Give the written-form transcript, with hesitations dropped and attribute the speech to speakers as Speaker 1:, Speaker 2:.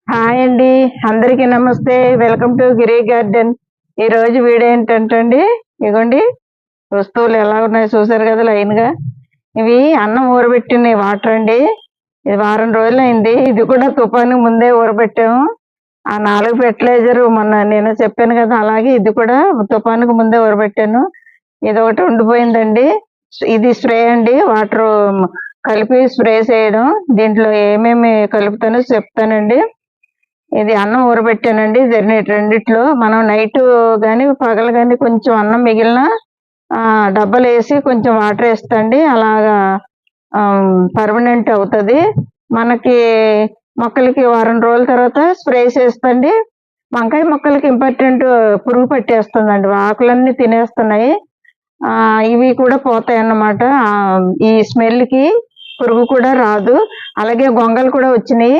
Speaker 1: Hi అండి. అందరికీ నమస్తే. Welcome to Giri garden. ఈరోజు వీడియో ఏంటంటే అండి, ఇగోండి వస్తువులు ఎలా ఉన్నాయో చూసారు కదా లైన్‌గా. ఇవి అన్నం ఊరబెట్టిన వాటర్ అండి. ఇది వారం రోజులైంది. ఇది కూడా తుఫానుకి ముందే ఊరబెట్టాము. ఆ 4 ఫెర్టిలైజర్ మొన్న నేను చెప్పాను కదా, అలాగే ఇది కూడా తుఫానుకి ముందే ఊరబెట్టాను. ఇదొకటి ఉండిపోయిందండి. ఇది స్ప్రే అండి. వాటరు కలిపి స్ప్రే చేయడం. దీంట్లో ఏమేమి కలుపుతానో చెప్తానండి. ఇది అన్నం ఊరబెట్టానండి. రెండిట్లో మనం నైట్ గాని, పగలు గాని కొంచెం అన్నం మిగిలినా డబ్బాలేసి కొంచెం వాటర్ ఏస్తా అండి. అలాగా పర్మనెంట్ అవుతది. మనకి మొక్కలకి వారం రోజుల తర్వాత స్ప్రే చేస్తండి. వంకాయ మొక్కలకి ఇంపార్టెంట్ పురుగు పట్టేస్తుందండి. ఆకులన్నీ తినేస్తున్నాయి. ఇవి కూడా పోతాయన్నమాట. ఈ స్మెల్‌కి పురుగు కూడా రాదు. అలాగే గొంగలు కూడా వచ్చినియి.